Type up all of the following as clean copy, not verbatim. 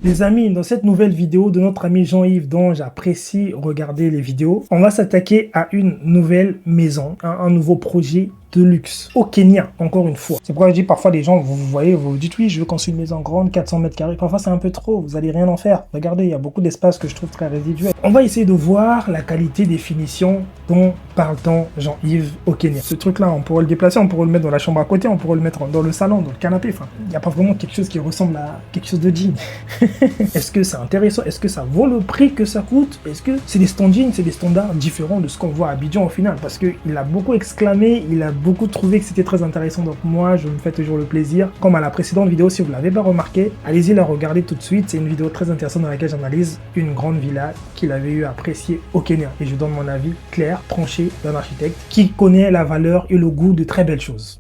Les amis, dans cette nouvelle vidéo de notre ami Jean-Yves, dont j'apprécie regarder les vidéos, on va s'attaquer à une nouvelle maison, un nouveau projet de luxe au Kenya, encore une fois. C'est pourquoi je dis parfois les gens, vous voyez, vous vous dites oui, je veux construire une maison grande, 400 mètres carrés. Parfois c'est un peu trop, vous allez rien en faire. Regardez, il y a beaucoup d'espace que je trouve très résiduel. On va essayer de voir la qualité des finitions dont parle-t-on Jean-Yves au Kenya. Ce truc-là, on pourrait le déplacer, on pourrait le mettre dans la chambre à côté, on pourrait le mettre dans le salon, dans le canapé. Enfin, il n'y a pas vraiment quelque chose qui ressemble à quelque chose de digne. Est-ce que c'est intéressant? Est-ce que ça vaut le prix que ça coûte? Est-ce que c'est des standings, c'est des standards différents de ce qu'on voit à Abidjan au final? Parce qu'il a beaucoup exclamé, il a beaucoup trouvé que c'était très intéressant. Donc moi, je me fais toujours le plaisir. Comme à la précédente vidéo, si vous ne l'avez pas remarqué, allez-y la regarder tout de suite. C'est une vidéo très intéressante dans laquelle j'analyse une grande villa qu'il avait eu à apprécier au Kenya. Et je donne mon avis clair, tranché d'un architecte qui connaît la valeur et le goût de très belles choses.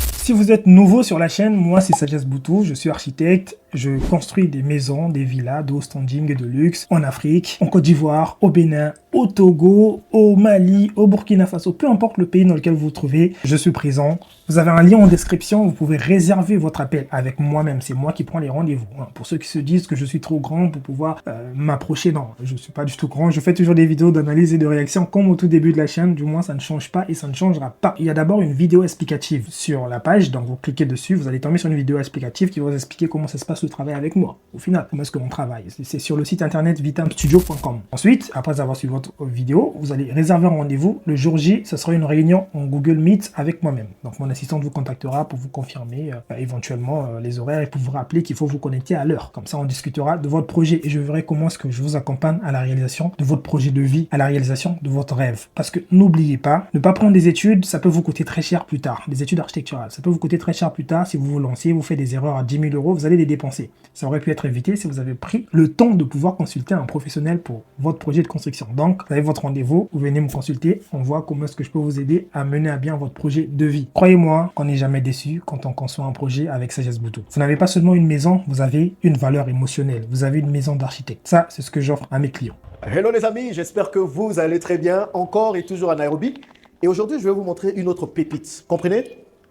Si vous êtes nouveau sur la chaîne, moi c'est Sagesse Boutou, je suis architecte, je construis des maisons, des villas de haut standing et de luxe en Afrique, en Côte d'Ivoire, au Bénin, au Togo, au Mali, au Burkina Faso, peu importe le pays dans lequel vous vous trouvez, je suis présent. Vous avez un lien en description, vous pouvez réserver votre appel avec moi-même, c'est moi qui prends les rendez-vous. Pour ceux qui se disent que je suis trop grand pour pouvoir m'approcher, non, je ne suis pas du tout grand, je fais toujours des vidéos d'analyse et de réaction comme au tout début de la chaîne, du moins ça ne change pas et ça ne changera pas. Il y a d'abord une vidéo explicative sur la page, donc vous cliquez dessus, vous allez tomber sur une vidéo explicative qui va vous expliquer comment ça se passe le travail avec moi. Au final, comment est-ce que l'on travaille? C'est sur le site internet vitamstudio.com. Ensuite, après avoir suivi votre vidéo, vous allez réserver un rendez-vous. Le jour J, ce sera une réunion en Google Meet avec moi-même. Donc mon assistante vous contactera pour vous confirmer éventuellement les horaires et pour vous rappeler qu'il faut vous connecter à l'heure. Comme ça, on discutera de votre projet et je verrai comment est-ce que je vous accompagne à la réalisation de votre projet de vie, à la réalisation de votre rêve. Parce que n'oubliez pas, ne pas prendre des études, ça peut vous coûter très cher plus tard. Des études architecturales, ça peut vous coûter très cher plus tard. Si vous vous lancez, vous faites des erreurs à 10 000 euros, vous allez les dépenser. Ça aurait pu être évité si vous avez pris le temps de pouvoir consulter un professionnel pour votre projet de construction. Donc, vous avez votre rendez-vous, vous venez me consulter, on voit comment est-ce que je peux vous aider à mener à bien votre projet de vie. Croyez-moi qu'on n'est jamais déçu quand on conçoit un projet avec Sagesse Boutou. Vous n'avez pas seulement une maison, vous avez une valeur émotionnelle. Vous avez une maison d'architecte. Ça, c'est ce que j'offre à mes clients. Hello les amis, j'espère que vous allez très bien, encore et toujours à Nairobi. Et aujourd'hui, je vais vous montrer une autre pépite. Comprenez?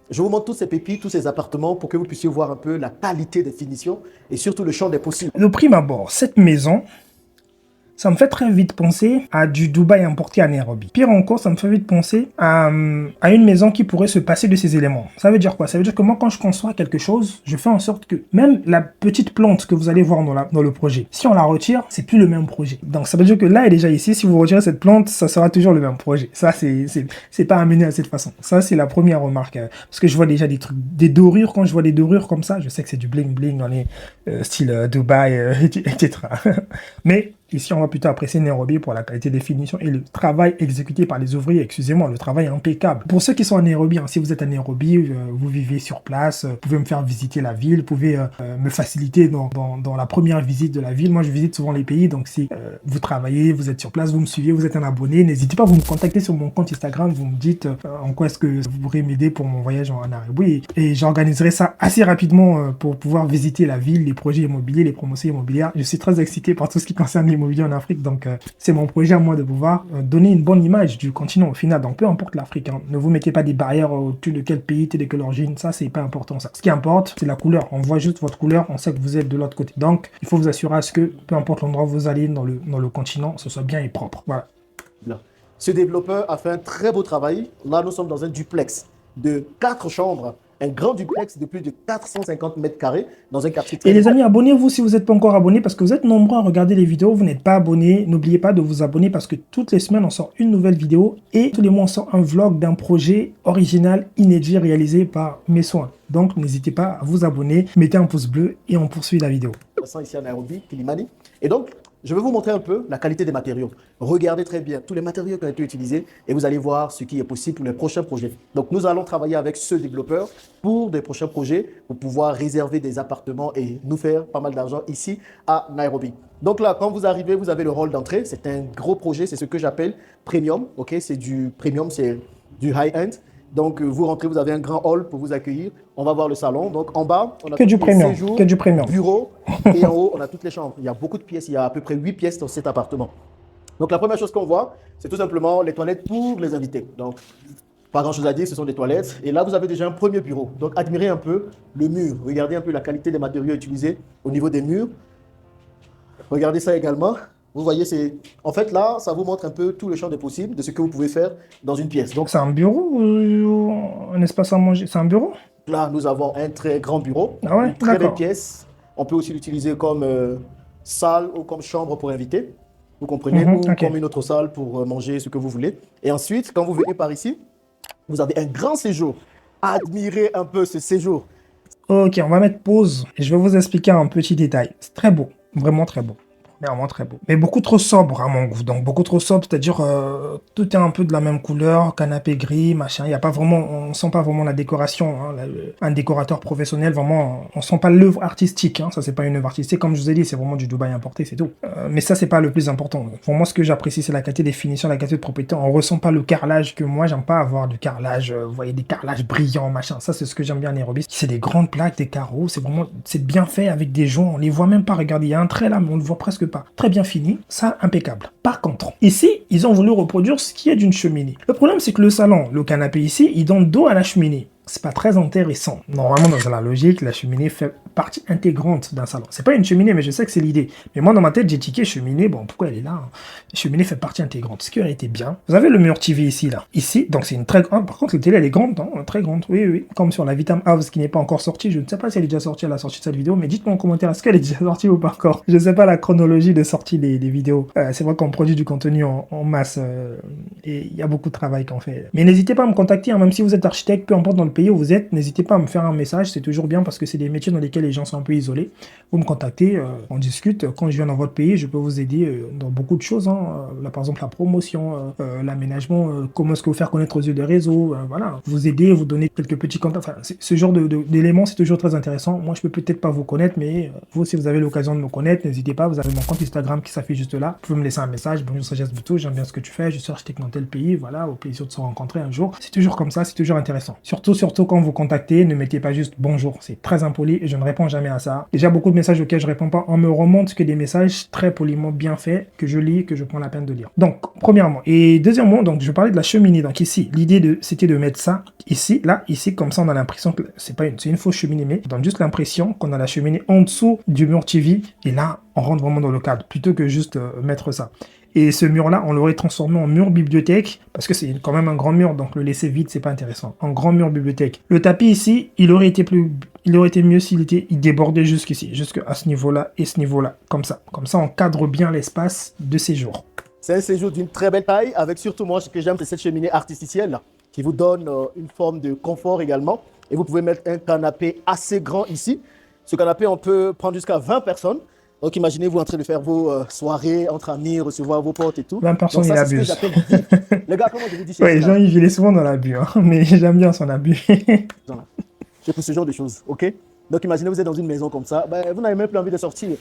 Je vous montre toutes ces pépites, tous ces appartements pour que vous puissiez voir un peu la qualité des finitions et surtout le champ des possibles. De prime abord, cette maison, ça me fait très vite penser à du Dubaï importé à Nairobi. Pire encore, ça me fait vite penser à une maison qui pourrait se passer de ces éléments. Ça veut dire quoi? Ça veut dire que moi, quand je conçois quelque chose, je fais en sorte que même la petite plante que vous allez voir dans le projet, si on la retire, c'est plus le même projet. Donc ça veut dire que là, elle est déjà ici. Si vous retirez cette plante, ça sera toujours le même projet. Ça, c'est pas amené à cette façon. Ça, c'est la première remarque. Parce que je vois déjà des trucs, des dorures. Quand je vois des dorures comme ça, je sais que c'est du bling bling dans les style Dubaï, etc. Mais ici, on va plutôt apprécier Nairobi pour la qualité des finitions et le travail exécuté par les ouvriers. Excusez-moi, le travail est impeccable. Pour ceux qui sont à Nairobi, si vous êtes à Nairobi, vous vivez sur place, vous pouvez me faire visiter la ville, vous pouvez me faciliter dans la première visite de la ville. Moi, je visite souvent les pays, donc si vous travaillez, vous êtes sur place, vous me suivez, vous êtes un abonné, n'hésitez pas à vous me contacter sur mon compte Instagram, vous me dites en quoi est-ce que vous pourrez m'aider pour mon voyage en Nairobi. Et j'organiserai ça assez rapidement pour pouvoir visiter la ville, les projets immobiliers, les promotions immobilières. Je suis très excité par tout ce qui concerne l'immobilier en Afrique, donc c'est mon projet à moi de pouvoir donner une bonne image du continent au final. Donc peu importe l'Afrique, ne vous mettez pas des barrières au-dessus de quel pays, de quelle origine, ça c'est pas important ça. Ce qui importe, c'est la couleur. On voit juste votre couleur, on sait que vous êtes de l'autre côté. Donc il faut vous assurer à ce que peu importe l'endroit où vous allez dans le continent, ce soit bien et propre. Voilà. Bien. Ce développeur a fait un très beau travail. Là, nous sommes dans un duplex de 4 chambres. Un grand duplex de plus de 450 mètres carrés dans un quartier très... Et les amis, abonnez-vous si vous n'êtes pas encore abonné parce que vous êtes nombreux à regarder les vidéos, vous n'êtes pas abonné. N'oubliez pas de vous abonner parce que toutes les semaines, on sort une nouvelle vidéo et tous les mois, on sort un vlog d'un projet original, inédit, réalisé par mes soins. Donc, n'hésitez pas à vous abonner, mettez un pouce bleu et on poursuit la vidéo. Ici à Nairobi, Kilimani. Et donc, je vais vous montrer un peu la qualité des matériaux. Regardez très bien tous les matériaux qui ont été utilisés et vous allez voir ce qui est possible pour les prochains projets. Donc, nous allons travailler avec ce développeur pour des prochains projets, pour pouvoir réserver des appartements et nous faire pas mal d'argent ici à Nairobi. Donc là, quand vous arrivez, vous avez le hall d'entrée. C'est un gros projet, c'est ce que j'appelle premium. Ok, c'est du premium, c'est du high-end. Donc, vous rentrez, vous avez un grand hall pour vous accueillir. On va voir le salon. Donc, en bas, on a que du premium, que du premium. Bureau. Et en haut, on a toutes les chambres. Il y a beaucoup de pièces. Il y a à peu près 8 pièces dans cet appartement. Donc, la première chose qu'on voit, c'est tout simplement les toilettes pour les invités. Donc, pas grand chose à dire, ce sont des toilettes. Et là, vous avez déjà un premier bureau. Donc, admirez un peu le mur. Regardez un peu la qualité des matériaux utilisés au niveau des murs. Regardez ça également. Vous voyez, c'est en fait là, ça vous montre un peu tout le champ des possibles de ce que vous pouvez faire dans une pièce. Donc C'est un bureau ou un espace à manger? C'est un bureau? là, nous avons un très grand bureau, Ah ouais, une très belle d'accord. pièce. On peut aussi l'utiliser comme salle ou comme chambre pour inviter. Vous comprenez? Mhm, Ou ok. comme une autre salle pour manger ce que vous voulez. Et ensuite, quand vous venez par ici, vous avez un grand séjour. Admirez un peu ce séjour. Ok, on va mettre pause et je vais vous expliquer un petit détail. C'est très beau, vraiment très beau. Vraiment très beau. Mais beaucoup trop sobre à mon goût. Donc beaucoup trop sobre, c'est-à-dire tout est un peu de la même couleur, canapé gris, machin. Il y a pas vraiment, on sent pas vraiment la décoration. Hein, un décorateur professionnel, vraiment, on sent pas l'œuvre artistique. Hein, ça c'est pas une œuvre artistique, comme je vous ai dit, c'est vraiment du Dubaï importé, c'est tout. Mais ça c'est pas le plus important. Pour moi, ce que j'apprécie, c'est la qualité des finitions, la qualité de propriété. On ressent pas le carrelage que moi j'aime pas avoir du carrelage. Vous voyez des carrelages brillants, machin. Ça c'est ce que j'aime bien les Robis. C'est des grandes plaques, des carreaux. C'est vraiment, c'est bien fait avec des joints. On les voit même pas. Regardez, il y a un trait là, mais on le voit presque pas. Très bien fini, ça impeccable. Par contre, ici, ils ont voulu reproduire ce qui est d'une cheminée. Le problème, c'est que le salon, le canapé ici, il donne dos à la cheminée. C'est pas très intéressant. Normalement, dans la logique, la cheminée fait partie intégrante d'un salon. C'est pas une cheminée, mais je sais que c'est l'idée. Mais moi, dans ma tête, j'ai tiqué cheminée. Bon, pourquoi elle est là, hein? Cheminée fait partie intégrante. Ce qui aurait été bien. Vous avez le mur TV ici, là. Ici, donc c'est une très grande. Par contre, la télé, elle est grande, hein, très grande. Oui, oui. Comme sur la Vitam House qui n'est pas encore sortie. Je ne sais pas si elle est déjà sortie à la sortie de cette vidéo, mais dites-moi en commentaire, est-ce qu'elle est déjà sortie ou pas encore? Je ne sais pas la chronologie de sortie des vidéos. C'est vrai qu'on produit du contenu en masse et il y a beaucoup de travail qu'on fait. Mais n'hésitez pas à me contacter, hein, même si vous êtes architecte, peu importe dans le pays où vous êtes, n'hésitez pas à me faire un message. C'est toujours bien parce que c'est des métiers dans lesquels les gens sont un peu isolés. Vous me contactez, on discute. Quand je viens dans votre pays, je peux vous aider dans beaucoup de choses. Hein. Là, par exemple, la promotion, l'aménagement, comment est-ce que vous faire connaître aux yeux des réseaux, voilà. Vous aider, vous donner quelques petits contacts. Enfin, ce genre d'éléments, c'est toujours très intéressant. Moi, je peux peut-être pas vous connaître, mais vous, si vous avez l'occasion de me connaître, n'hésitez pas. Vous avez mon compte Instagram qui s'affiche juste là. Vous pouvez me laisser un message. Bonjour Sagesse Boutou, j'aime bien ce que tu fais. Je suis architecte dans tel pays. Voilà, au plaisir de se rencontrer un jour. C'est toujours comme ça, c'est toujours intéressant. Surtout quand vous contactez, ne mettez pas juste bonjour. C'est très impoli et je ne réponds jamais à ça. Déjà, beaucoup de messages auxquels je réponds pas, on me remonte que des messages très poliment bien faits, que je lis, que je prends la peine de lire. Donc, premièrement. Et deuxièmement, donc, je parlais de la cheminée. Donc, ici, l'idée c'était de mettre ça ici, là, ici, comme ça, on a l'impression que c'est une fausse cheminée, mais on donne juste l'impression qu'on a la cheminée en dessous du mur TV. Et là, on rentre vraiment dans le cadre, plutôt que juste mettre ça. Et ce mur-là, on l'aurait transformé en mur bibliothèque, parce que c'est quand même un grand mur, donc le laisser vide, c'est pas intéressant. Un grand mur bibliothèque. Le tapis ici, il aurait été mieux il débordait jusqu'ici, jusqu'à ce niveau-là et ce niveau-là, comme ça. Comme ça, on cadre bien l'espace de séjour. C'est un séjour d'une très belle taille, avec surtout moi, ce que j'aime, c'est cette cheminée artificielle qui vous donne une forme de confort également. Et vous pouvez mettre un canapé assez grand ici. Ce canapé, on peut prendre jusqu'à 20 personnes. Donc imaginez-vous en train de faire vos soirées entre amis, recevoir vos potes et tout. 20 Donc personnes, il ça, c'est ce que abuse. j'appelle vivre. Les gars, comment je vous dis chez Ouais, là? Jean-Yves, il est souvent dans l'abus, hein, mais j'aime bien son abus. Je fais ce genre de choses, ok? Donc imaginez, vous êtes dans une maison comme ça, ben, vous n'avez même plus envie de sortir.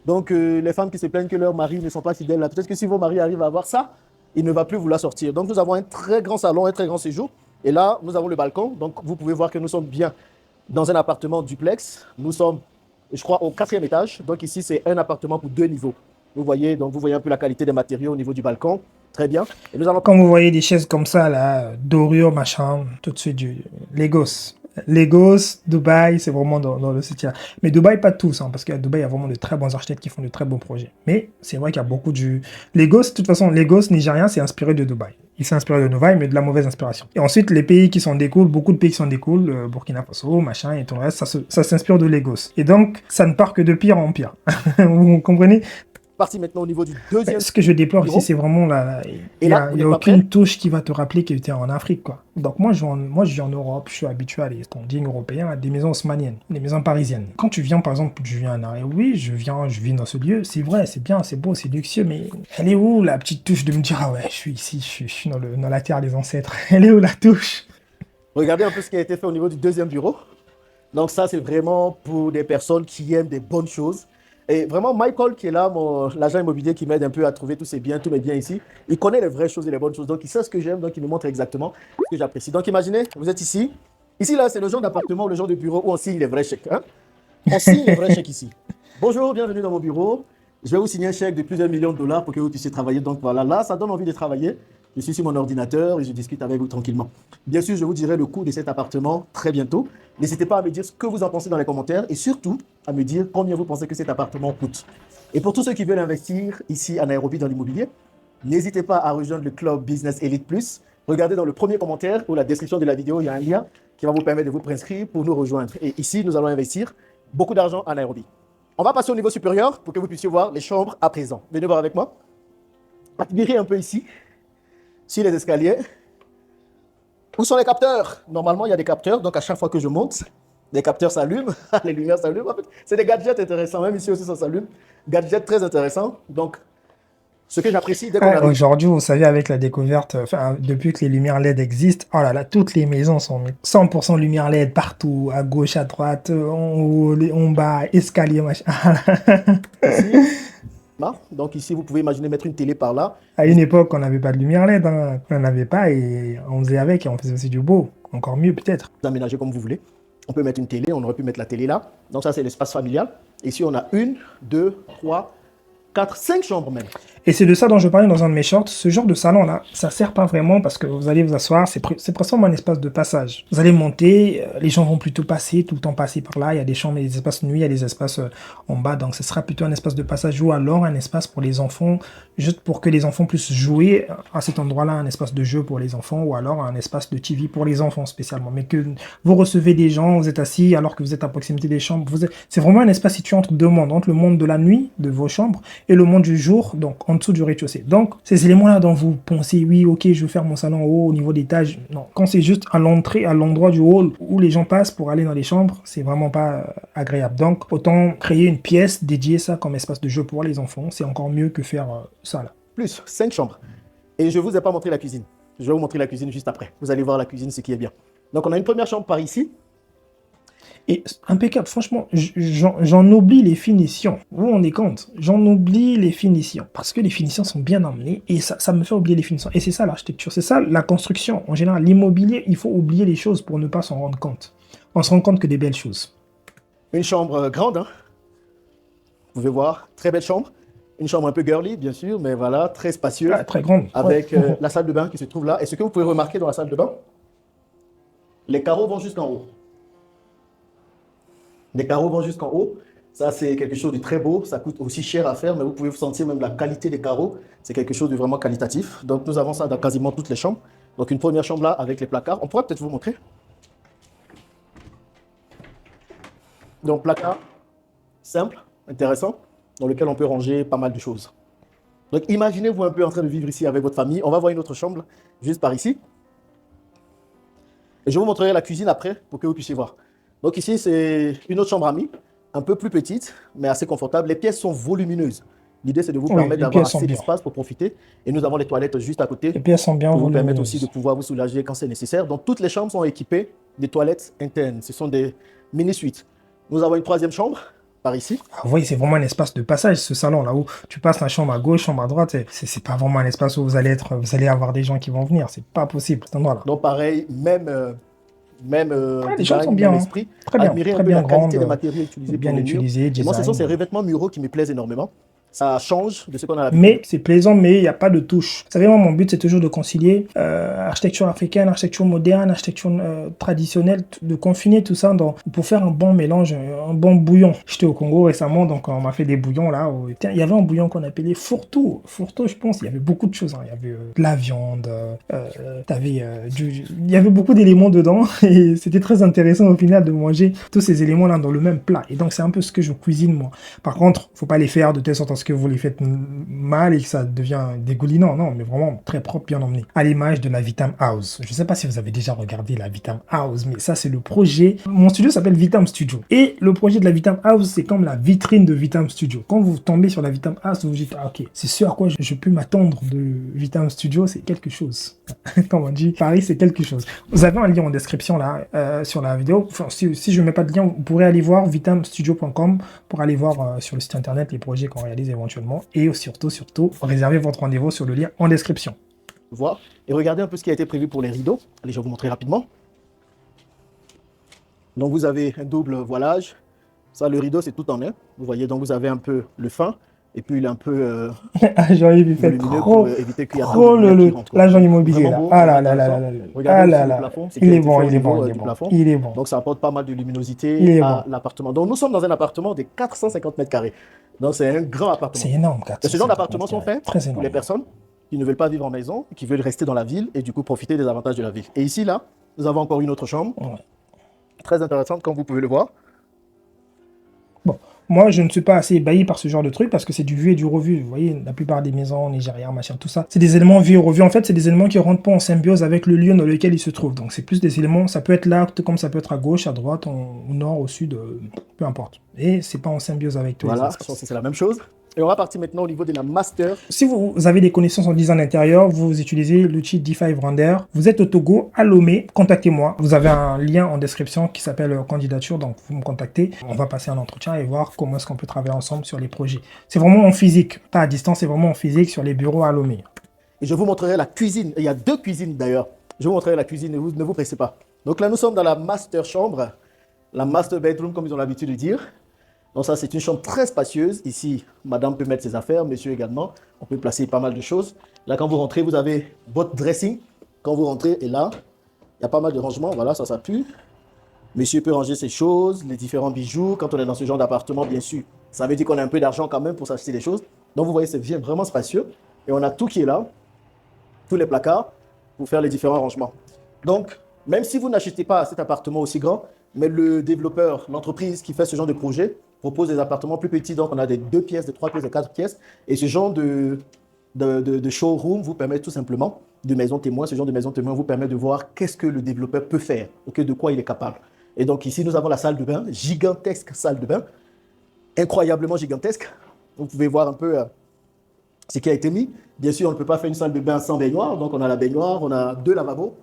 Donc les femmes qui se plaignent que leurs maris ne sont pas fidèles, là, peut-être que si vos maris arrivent à avoir ça, il ne va plus vouloir sortir. Donc nous avons un très grand salon, un très grand séjour. Et là, nous avons le balcon. Donc vous pouvez voir que nous sommes bien dans un appartement duplex. Nous sommes, je crois, au 4e étage. Donc ici, c'est un appartement pour 2 niveaux. Vous voyez un peu la qualité des matériaux au niveau du balcon. Très bien. Et nous allons... Quand vous voyez des chaises comme ça, là, dorure, machin, tout de suite du Lagos. Lagos, Dubaï, c'est vraiment dans le soutien. Mais Dubaï, pas tous, hein, parce qu'à Dubaï, il y a vraiment de très bons architectes qui font de très beaux projets. Mais c'est vrai qu'il y a beaucoup du... Lagos, de toute façon, Lagos, nigérien, c'est inspiré de Dubaï. Il s'est inspiré de Dubaï, mais de la mauvaise inspiration. Et ensuite, les pays qui s'en découlent, beaucoup de pays qui s'en découlent, Burkina Faso, machin, et tout le reste, ça s'inspire de Lagos. Et donc, ça ne part que de pire en pire. Vous comprenez? Parti maintenant au niveau du deuxième Ce que je déplore bureau. ici, c'est vraiment Et il y là, a, vous il y a n'êtes pas aucune prêt? touche qui va te rappeler que tu es en Afrique, quoi. Donc moi, je vis en Europe, je suis habitué à des standings européens, à des maisons haussmanniennes, des maisons parisiennes. Quand tu viens, par exemple, tu viens à Nairobi, oui, je vis dans ce lieu, c'est vrai, c'est bien, c'est beau, c'est luxueux, mais elle est où la petite touche de me dire, ah ouais, je suis ici, je suis dans la terre des ancêtres. Elle est où la touche? Regardez un peu ce qui a été fait au niveau du deuxième bureau. Donc ça, c'est vraiment pour des personnes qui aiment des bonnes choses. Et vraiment, Michael, qui est là, l'agent immobilier qui m'aide un peu à trouver tous mes biens ici, il connaît les vraies choses et les bonnes choses. Donc, il sait ce que j'aime, donc il me montre exactement ce que j'apprécie. Donc, imaginez, vous êtes ici. Ici, là, c'est le genre d'appartement, le genre de bureau où on signe les vrais chèques. Hein? On signe les vrais chèques ici. Bonjour, bienvenue dans mon bureau. Je vais vous signer un chèque de plusieurs millions de dollars pour que vous puissiez travailler. Donc, voilà, là, ça donne envie de travailler. Je suis sur mon ordinateur et je discute avec vous tranquillement. Bien sûr, je vous dirai le coût de cet appartement très bientôt. N'hésitez pas à me dire ce que vous en pensez dans les commentaires et surtout à me dire combien vous pensez que cet appartement coûte. Et pour tous ceux qui veulent investir ici à Nairobi dans l'immobilier, n'hésitez pas à rejoindre le club Business Elite Plus. Regardez dans le premier commentaire ou la description de la vidéo, il y a un lien qui va vous permettre de vous préinscrire pour nous rejoindre. Et ici, nous allons investir beaucoup d'argent à Nairobi. On va passer au niveau supérieur pour que vous puissiez voir les chambres à présent. Venez voir avec moi. Admirez un peu ici, sur les escaliers. Où sont les capteurs? Normalement, il y a des capteurs, donc à chaque fois que je monte, les capteurs s'allument, les lumières s'allument. En fait, c'est des gadgets intéressants, même ici aussi ça s'allume. Gadgets très intéressants. Donc, ce que j'apprécie dès qu'on arrive. Aujourd'hui, vous savez, avec la découverte, enfin, depuis que les lumières LED existent, oh là là, toutes les maisons sont 100% lumière LED partout, à gauche, à droite, en haut, en bas, escalier, machin. Ici, donc ici, vous pouvez imaginer mettre une télé par là. À une époque, on n'avait pas de lumière LED, hein. On n'en avait pas et on faisait avec et on faisait aussi du beau. Encore mieux peut-être. Vous aménagez comme vous voulez. On peut mettre une télé, on aurait pu mettre la télé là. Donc ça, c'est l'espace familial. Ici, on a 1, 2, 3, 4, 5 chambres même. Et c'est de ça dont je parlais dans un de mes shorts. Ce genre de salon-là, ça sert pas vraiment parce que vous allez vous asseoir, c'est presque un espace de passage. Vous allez monter, les gens vont plutôt passer, tout le temps passer par là. Il y a des chambres, il y a des espaces nuit, il y a des espaces en bas. Donc ce sera plutôt un espace de passage ou alors un espace pour les enfants, juste pour que les enfants puissent jouer à cet endroit-là, un espace de jeu pour les enfants ou alors un espace de TV pour les enfants spécialement. Mais que vous recevez des gens, vous êtes assis alors que vous êtes à proximité des chambres. C'est vraiment un espace situé entre deux mondes, entre le monde de la nuit, de vos chambres, et le monde du jour, donc en dessous du rez-de-chaussée. Donc, ces éléments-là dont vous pensez, oui, ok, je veux faire mon salon en haut au niveau des étages. Non, quand c'est juste à l'entrée, à l'endroit du hall où les gens passent pour aller dans les chambres, c'est vraiment pas agréable. Donc, autant créer une pièce dédiée ça comme espace de jeu pour les enfants, c'est encore mieux que faire ça là. Plus 5 chambres. Et je ne vous ai pas montré la cuisine. Je vais vous montrer la cuisine juste après. Vous allez voir la cuisine, ce qui est bien. Donc, on a une première chambre par ici. Et impeccable, franchement, j'en oublie les finitions. Vous vous rendez compte? J'en oublie les finitions. Parce que les finitions sont bien emmenées et ça me fait oublier les finitions. Et c'est ça l'architecture, c'est ça la construction. En général, l'immobilier, il faut oublier les choses pour ne pas s'en rendre compte. On se rend compte que des belles choses. Une chambre grande, hein. Vous pouvez voir, très belle chambre. Une chambre un peu girly, bien sûr, mais voilà, très spacieuse. Ah, très grande. Avec la salle de bain qui se trouve là. Et ce que vous pouvez remarquer dans la salle de bain, les carreaux vont jusqu'en haut. Les carreaux vont jusqu'en haut. Ça, c'est quelque chose de très beau. Ça coûte aussi cher à faire, mais vous pouvez vous sentir même la qualité des carreaux. C'est quelque chose de vraiment qualitatif. Donc, nous avons ça dans quasiment toutes les chambres. Donc, une première chambre là avec les placards. On pourrait peut-être vous montrer. Donc, placard simple, intéressant, dans lequel on peut ranger pas mal de choses. Donc, imaginez-vous un peu en train de vivre ici avec votre famille. On va voir une autre chambre juste par ici. Et je vous montrerai la cuisine après pour que vous puissiez voir. Donc ici, c'est une autre chambre amie, un peu plus petite, mais assez confortable. Les pièces sont volumineuses. L'idée, c'est de vous permettre d'avoir assez d'espace pour profiter. Et nous avons les toilettes juste à côté. Les pièces sont bien pour vous permettre aussi de pouvoir vous soulager quand c'est nécessaire. Donc toutes les chambres sont équipées de toilettes internes. Ce sont des mini-suites. Nous avons une troisième chambre par ici. Ah, vous voyez, c'est vraiment un espace de passage, ce salon là où tu passes la chambre à gauche, chambre à droite. C'est pas vraiment un espace où vous allez avoir des gens qui vont venir. C'est pas possible, cet endroit-là. Donc pareil, même les choses sont bien, esprit. Très bien, Admirer très un peu bien la qualité grande, des matériaux utilisés bien pour les utilisés, murs. Et moi, ce sont ces design. revêtements muraux qui me plaisent énormément. Ça change de ce qu'on a l'habitude. Mais c'est plaisant, mais il n'y a pas de touche. Vous savez, moi, mon but, c'est toujours de concilier architecture africaine, architecture moderne, architecture traditionnelle, de confiner tout ça pour faire un bon mélange, un bon bouillon. J'étais au Congo récemment, donc on m'a fait des bouillons là. Tiens, il y avait un bouillon qu'on appelait fourteau. Fourteau, je pense, il y avait beaucoup de choses. Hein. Il y avait de la viande, il y avait beaucoup d'éléments dedans et c'était très intéressant au final de manger tous ces éléments-là dans le même plat. Et donc, c'est un peu ce que je cuisine moi. Par contre, faut pas les faire de telle sorte à ce que vous les faites mal et que ça devient dégoulinant. Non, mais vraiment très propre, bien emmené. À l'image de la Vitam House. Je sais pas si vous avez déjà regardé la Vitam House, mais ça, c'est le projet. Mon studio s'appelle Vitam Studio. Et le projet de la Vitam House, c'est comme la vitrine de Vitam Studio. Quand vous tombez sur la Vitam House, vous vous dites, ah, ok, c'est ce à quoi je peux m'attendre de Vitam Studio, c'est quelque chose. Comme on dit, Paris, c'est quelque chose. Vous avez un lien en description là, sur la vidéo. Enfin, si je ne mets pas de lien, vous pourrez aller voir vitamstudio.com pour aller voir sur le site internet les projets qu'on réalise éventuellement. Et surtout, réservez votre rendez-vous sur le lien en description. Voir et regardez un peu ce qui a été prévu pour les rideaux. Allez, je vais vous montrer rapidement. Donc, vous avez un double voilage. Ça, le rideau, c'est tout en un. Vous voyez, donc vous avez un peu le fin, Et puis, il est un peu Jean-Yves, il fait volumineux pour trop, éviter qu'il y ait trop de trop lumière qui rentre, quoi. l'agent immobilier, Vraiment là. beau, Ah vraiment là là là là intéressant. là là. Regardez Ah aussi là le là. plafond, ce qui Il a est été fait bon, au il est bon, niveau il est du bon. plafond. Il est bon. Donc, ça apporte pas mal de Il luminosité est bon. à l'appartement. Donc, nous sommes dans un appartement de 450 mètres carrés. Donc, c'est un grand appartement. C'est énorme, Et ce genre 450 d'appartements mètres sont carrés. faits Très pour les énorme. personnes qui ne veulent pas vivre en maison, qui veulent rester dans la ville et du coup profiter des avantages de la ville. Et ici, là, nous avons encore une autre chambre, Ouais. très intéressante, comme vous pouvez le voir. Bon, moi, je ne suis pas assez ébahi par ce genre de truc parce que c'est du vu et du revu. Vous voyez, la plupart des maisons nigérianes, machin, tout ça, c'est des éléments vus et revus. En fait, c'est des éléments qui rentrent pas en symbiose avec le lieu dans lequel ils se trouvent. Donc, c'est plus des éléments, ça peut être là, comme ça peut être à gauche, à droite, au nord, au sud, peu importe. Et c'est pas en symbiose avec tous les Voilà, espaces. c'est la même chose. Et on va partir maintenant au niveau de la master. Si vous avez des connaissances en design intérieur, vous utilisez l'outil D5 Render. Vous êtes au Togo, à Lomé, contactez-moi. Vous avez un lien en description qui s'appelle candidature, donc vous me contactez. On va passer un entretien et voir comment est-ce qu'on peut travailler ensemble sur les projets. C'est vraiment en physique, pas à distance, c'est vraiment en physique sur les bureaux à Lomé. Et je vous montrerai la cuisine. Il y a 2 cuisines d'ailleurs. Je vous montrerai la cuisine, ne vous pressez pas. Donc là, nous sommes dans la master chambre, la master bedroom, comme ils ont l'habitude de dire. Donc ça, c'est une chambre très spacieuse. Ici, madame peut mettre ses affaires, monsieur également. On peut placer pas mal de choses. Là, quand vous rentrez, vous avez votre dressing. Quand vous rentrez, et là, il y a pas mal de rangements. Voilà, ça pue. Monsieur peut ranger ses choses, les différents bijoux. Quand on est dans ce genre d'appartement, bien sûr, ça veut dire qu'on a un peu d'argent quand même pour s'acheter des choses. Donc, vous voyez, c'est vraiment spacieux. Et on a tout qui est là, tous les placards, pour faire les différents rangements. Donc, même si vous n'achetez pas cet appartement aussi grand, mais le développeur, l'entreprise qui fait ce genre de projet, propose des appartements plus petits. Donc, on a des 2 pièces, des 3 pièces, des 4 pièces. Et ce genre de showroom vous permet tout simplement, de maison témoin, ce genre de maison témoin vous permet de voir qu'est-ce que le développeur peut faire, okay, de quoi il est capable. Et donc, ici, nous avons la salle de bain, gigantesque salle de bain, incroyablement gigantesque. Vous pouvez voir un peu ce qui a été mis. Bien sûr, on ne peut pas faire une salle de bain sans baignoire. Donc, on a la baignoire, on a 2 lavabos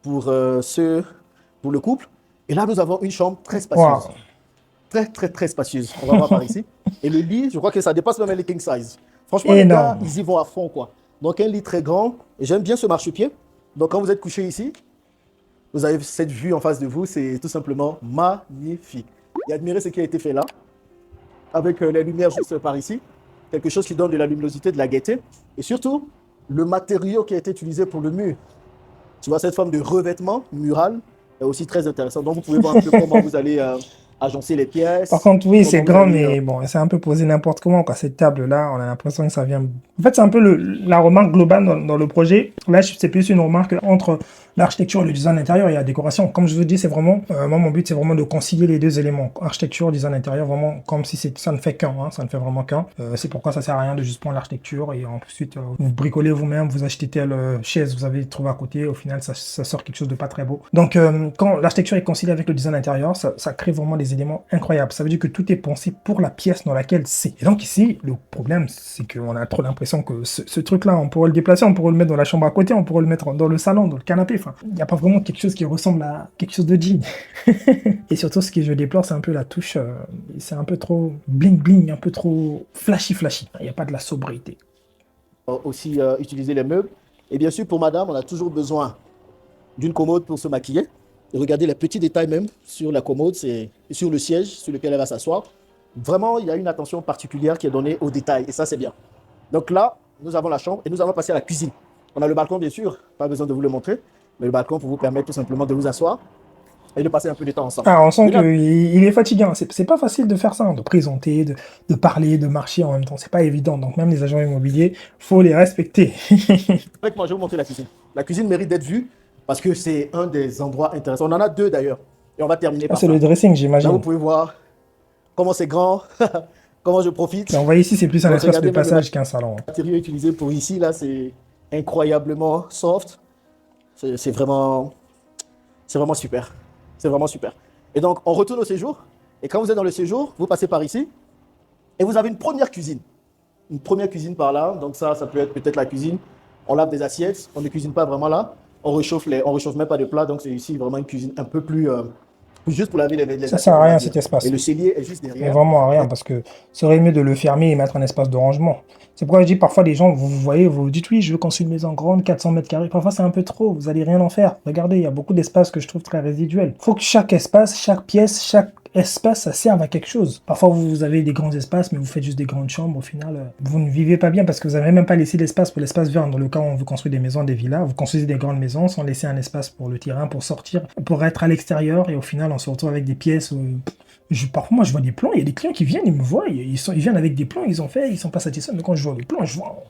pour le couple. Et là, nous avons une chambre très spacieuse. Wow. Très spacieuse. On va voir par ici. Et le lit, je crois que ça dépasse même les king size. Franchement, Énorme. les gars, ils y vont à fond, quoi. Donc, un lit très grand. Et j'aime bien ce marchepied. Donc, quand vous êtes couché ici, vous avez cette vue en face de vous. C'est tout simplement magnifique. Et admirez ce qui a été fait là. Avec les lumières juste par ici. Quelque chose qui donne de la luminosité, de la gaieté. Et surtout, le matériau qui a été utilisé pour le mur. Tu vois, cette forme de revêtement mural est aussi très intéressant. Donc, vous pouvez voir un peu comment vous allez agencer les pièces. Par contre, oui, c'est grand, allez, mais bon, c'est un peu posé n'importe comment, quoi. Cette table-là, on a l'impression que ça vient... En fait, c'est un peu la remarque globale dans le projet. Là, c'est plus une remarque entre l'architecture et le design intérieur et la décoration. Comme je vous dis, c'est vraiment... moi, mon but, c'est vraiment de concilier les 2 éléments. Architecture, design intérieur, vraiment comme si ça ne fait qu'un, hein, ça ne fait vraiment qu'un. C'est pourquoi ça sert à rien de juste prendre l'architecture et ensuite vous bricolez vous-même, vous achetez telle chaise, vous avez trouvé à côté, au final, ça sort quelque chose de pas très beau. Donc, quand l'architecture est conciliée avec le design intérieur, ça crée vraiment des éléments incroyables. Ça veut dire que tout est pensé pour la pièce dans laquelle c'est. Et donc ici, le problème, c'est qu'on a trop l'impression que ce truc-là, on pourrait le déplacer, on pourrait le mettre dans la chambre à côté, on pourrait le mettre dans le salon, dans le canapé. Enfin, il n'y a pas vraiment quelque chose qui ressemble à quelque chose de digne. Et surtout, ce que je déplore, c'est un peu la touche. C'est un peu trop bling-bling, un peu trop flashy-flashy. Il n'y a pas de la sobriété. Aussi utiliser les meubles. Et bien sûr, pour madame, on a toujours besoin d'une commode pour se maquiller. Et regardez les petits détails même sur la commode, c'est sur le siège sur lequel elle va s'asseoir. Vraiment, il y a une attention particulière qui est donnée aux détails. Et ça, c'est bien. Donc là, nous avons la chambre et nous allons passer à la cuisine. On a le balcon, bien sûr. Pas besoin de vous le montrer. Mais le balcon pour vous permettre tout simplement de vous asseoir et de passer un peu de temps ensemble. Ah, on sent qu'il est fatigant. C'est pas facile de faire ça, hein, de présenter, de parler, de marcher en même temps. C'est pas évident. Donc même les agents immobiliers, faut les respecter. Avec moi, je vais vous montrer la cuisine. La cuisine mérite d'être vue parce que c'est un des endroits intéressants. On en a 2 d'ailleurs. Et on va terminer par ça. C'est le dressing, Là, j'imagine. vous pouvez voir comment c'est grand, comment je profite. On voit ici, c'est plus un Donc, espace de regardez même passage qu'un salon. Le matériau utilisé pour ici, là, c'est incroyablement soft. C'est vraiment super. C'est vraiment super. Et donc, on retourne au séjour. Et quand vous êtes dans le séjour, vous passez par ici. Et vous avez une première cuisine. Une première cuisine par là. Donc ça peut être peut-être la cuisine. On lave des assiettes. On ne cuisine pas vraiment là. On réchauffe même pas de plats. Donc c'est ici vraiment une cuisine un peu plus... juste pour laver les assiettes. Ça sert à rien cet espace. Et le cellier est juste Mais derrière. vraiment à rien, parce que ça aurait mieux de le fermer et mettre un espace de rangement. C'est pourquoi je dis parfois les gens, vous voyez, vous dites oui, je veux construire une maison grande, 400 mètres carrés. Parfois c'est un peu trop, vous allez rien en faire. Regardez, il y a beaucoup d'espaces que je trouve très résiduels. Il faut que chaque espace, chaque pièce, chaque espace, ça serve à quelque chose. Parfois, vous avez des grands espaces, mais vous faites juste des grandes chambres. Au final, vous ne vivez pas bien parce que vous n'avez même pas laissé l'espace pour l'espace vert. Dans le cas où on veut construire des maisons, des villas, vous construisez des grandes maisons sans laisser un espace pour le terrain, pour sortir, pour être à l'extérieur. Et au final, on se retrouve avec des pièces... parfois, moi, je vois des plans, il y a des clients qui viennent, ils me voient, ils viennent avec des plans, ils sont pas satisfaits, mais quand je vois les plans, je vois,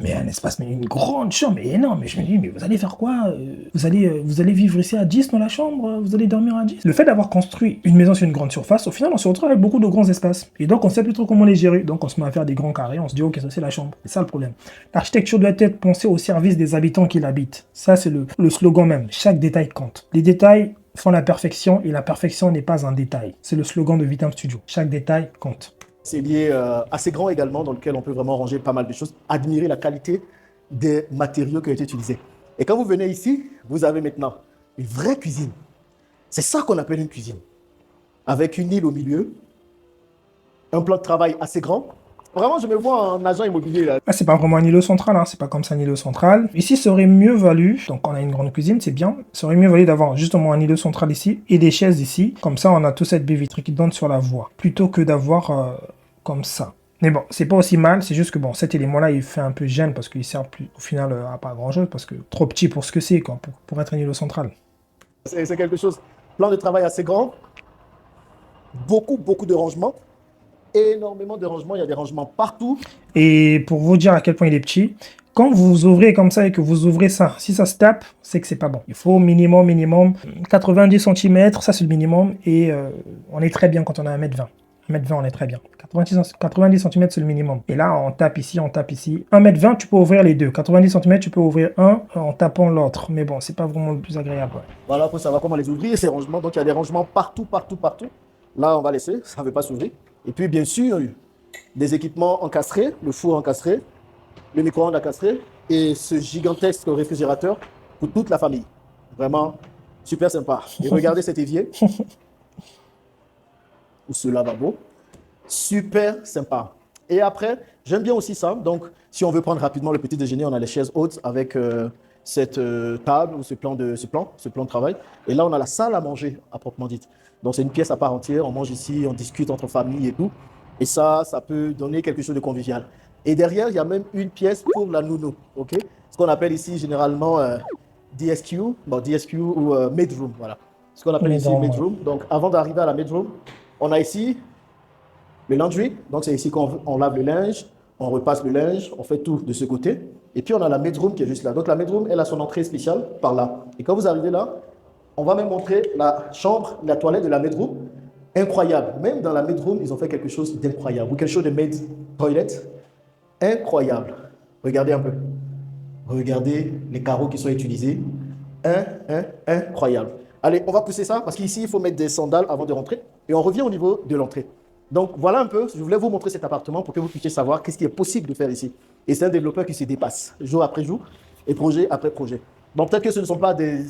mais un espace, mais une grande chambre, mais énorme, et je me dis, mais vous allez faire quoi? Vous allez vivre ici à 10 dans la chambre? Vous allez dormir à 10? Le fait d'avoir construit une maison sur une grande surface, au final, on se retrouve avec beaucoup de grands espaces, et donc on sait plus trop comment les gérer, donc on se met à faire des grands carrés, on se dit, ok, ça c'est la chambre, c'est ça le problème. L'architecture doit être pensée au service des habitants qui l'habitent, ça c'est le slogan même, chaque détail compte. Les détails font la perfection et la perfection n'est pas un détail. C'est le slogan de Vitam Studio. Chaque détail compte. C'est lié assez grand également, dans lequel on peut vraiment ranger pas mal de choses. Admirer la qualité des matériaux qui ont été utilisés. Et quand vous venez ici, vous avez maintenant une vraie cuisine. C'est ça qu'on appelle une cuisine. Avec une île au milieu, un plan de travail assez grand. Vraiment, je me vois en agent immobilier là. Ah, c'est pas vraiment un îlot central, hein. C'est pas comme ça un îlot central. Ici, ça aurait mieux valu, donc on a une grande cuisine, c'est bien, ça aurait mieux valu d'avoir justement un îlot central ici et des chaises ici. Comme ça, on a toute cette baie vitrée qui donne sur la voie, plutôt que d'avoir comme ça. Mais bon, c'est pas aussi mal, c'est juste que bon, cet élément-là, il fait un peu gêne parce qu'il sert plus, au final à pas grand-chose, parce que trop petit pour ce que c'est, quoi, pour être un îlot central. C'est quelque chose, plan de travail assez grand, beaucoup de rangements. Énormément de rangements, il y a des rangements partout. Et pour vous dire à quel point il est petit, quand vous ouvrez comme ça et que vous ouvrez ça, si ça se tape, c'est que c'est pas bon. Il faut minimum 90 cm, ça c'est le minimum, et on est très bien quand on a 1m20. 1m20, on est très bien. 90 cm, c'est le minimum. Et là, on tape ici, on tape ici. 1m20, tu peux ouvrir les deux. 90 cm, tu peux ouvrir un en tapant l'autre. Mais bon, c'est pas vraiment le plus agréable. Ouais. Voilà, pour savoir comment les ouvrir, ces rangements. Donc, il y a des rangements partout. Là, on va laisser, ça ne veut pas s'ouvrir. Et puis, bien sûr, des équipements encastrés, le four encastré, le micro-ondes encastré et ce gigantesque réfrigérateur pour toute la famille. Vraiment super sympa. Et regardez cet évier ou ce lavabo. Super sympa. Et après, j'aime bien aussi ça. Donc, si on veut prendre rapidement le petit déjeuner, on a les chaises hautes avec cette table ou ce plan de travail. Et là, on a la salle à manger, à proprement dit. Donc, c'est une pièce à part entière. On mange ici, on discute entre familles et tout. Et ça peut donner quelque chose de convivial. Et derrière, il y a même une pièce pour la nounou. Okay? Ce qu'on appelle ici généralement DSQ, DSQ ou Midroom. Voilà. Ce qu'on appelle ici Midroom. Donc, avant d'arriver à la Midroom, on a ici le laundry. Donc, c'est ici qu'on lave le linge, on repasse le linge, on fait tout de ce côté. Et puis, on a la Midroom qui est juste là. Donc, la Midroom, elle a son entrée spéciale par là. Et quand vous arrivez là, on va même montrer la chambre, la toilette de la Midroom. Incroyable. Même dans la Midroom, ils ont fait quelque chose d'incroyable. Ou quelque chose de made toilet. Incroyable. Regardez un peu. Regardez les carreaux qui sont utilisés. Incroyable. Allez, on va pousser ça parce qu'ici, il faut mettre des sandales avant de rentrer. Et on revient au niveau de l'entrée. Donc, voilà un peu. Je voulais vous montrer cet appartement pour que vous puissiez savoir qu'est-ce qui est possible de faire ici. Et c'est un développeur qui se dépasse jour après jour et projet après projet. Donc, peut-être que ce ne sont pas des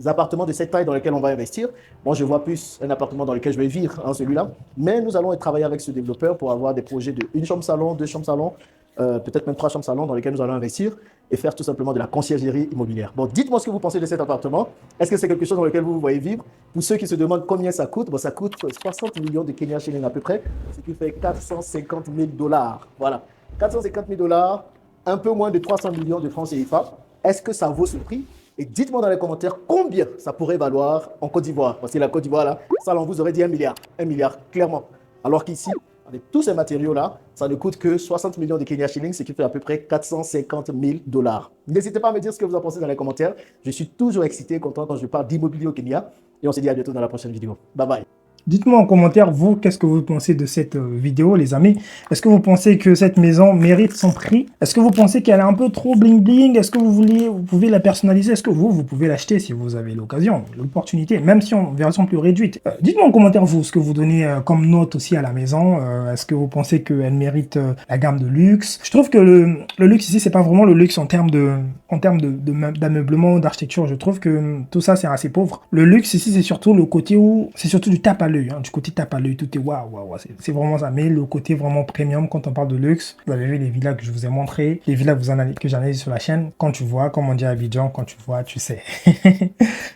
appartements de cette taille dans lesquels on va investir. Moi, je vois plus un appartement dans lequel je vais vivre, celui-là. Mais nous allons travailler avec ce développeur pour avoir des projets de 1 chambre-salon, 2 chambres-salon, peut-être même 3 chambres-salon dans lesquels nous allons investir et faire tout simplement de la conciergerie immobilière. Bon, dites-moi ce que vous pensez de cet appartement. Est-ce que c'est quelque chose dans lequel vous voyez vivre? Pour ceux qui se demandent combien ça coûte, bon, ça coûte 60 millions de Kenya shillings à peu près, ce qui fait 450 000 $. Voilà, 450 000 $, un peu moins de 300 millions de francs CFA. Est-ce que ça vaut ce prix? Et dites-moi dans les commentaires combien ça pourrait valoir en Côte d'Ivoire. Parce que la Côte d'Ivoire, là, ça, on vous aurait dit 1 milliard. 1 milliard, clairement. Alors qu'ici, avec tous ces matériaux-là, ça ne coûte que 60 millions de Kenya shillings, ce qui fait à peu près 450 000 $. N'hésitez pas à me dire ce que vous en pensez dans les commentaires. Je suis toujours excité, content quand je parle d'immobilier au Kenya. Et on se dit à bientôt dans la prochaine vidéo. Bye bye. Dites-moi en commentaire, vous, qu'est-ce que vous pensez de cette vidéo, les amis? Est-ce que vous pensez que cette maison mérite son prix? Est-ce que vous pensez qu'elle est un peu trop bling-bling? Est-ce que vous pouvez la personnaliser? Est-ce que vous pouvez l'acheter si vous avez l'occasion, l'opportunité, même si en version plus réduite? Dites-moi en commentaire, vous, ce que vous donnez comme note aussi à la maison. Est-ce que vous pensez qu'elle mérite la gamme de luxe? Je trouve que le luxe ici, c'est pas vraiment le luxe en termes d'ameublement, d'architecture. Je trouve que tout ça, c'est assez pauvre. Le luxe ici, c'est surtout le côté où c'est surtout du tape à l'œil. l'œil. Hein. Du côté tape à l'œil, tout est waouh, waouh, waouh. C'est vraiment ça. Mais le côté vraiment premium, quand on parle de luxe, vous avez vu les villas que je vous ai montrées, les villas que j'analyse sur la chaîne. Quand tu vois, comme on dit à Abidjan, quand tu vois, tu sais.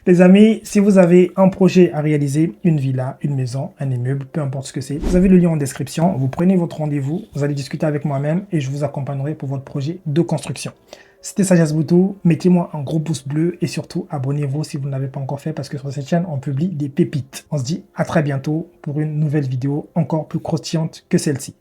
Les amis, si vous avez un projet à réaliser, une villa, une maison, un immeuble, peu importe ce que c'est, vous avez le lien en description. Vous prenez votre rendez-vous, vous allez discuter avec moi-même et je vous accompagnerai pour votre projet de construction. C'était Sajas Boutou, mettez-moi un gros pouce bleu et surtout abonnez-vous si vous ne l'avez pas encore fait parce que sur cette chaîne on publie des pépites. On se dit à très bientôt pour une nouvelle vidéo encore plus croustillante que celle-ci.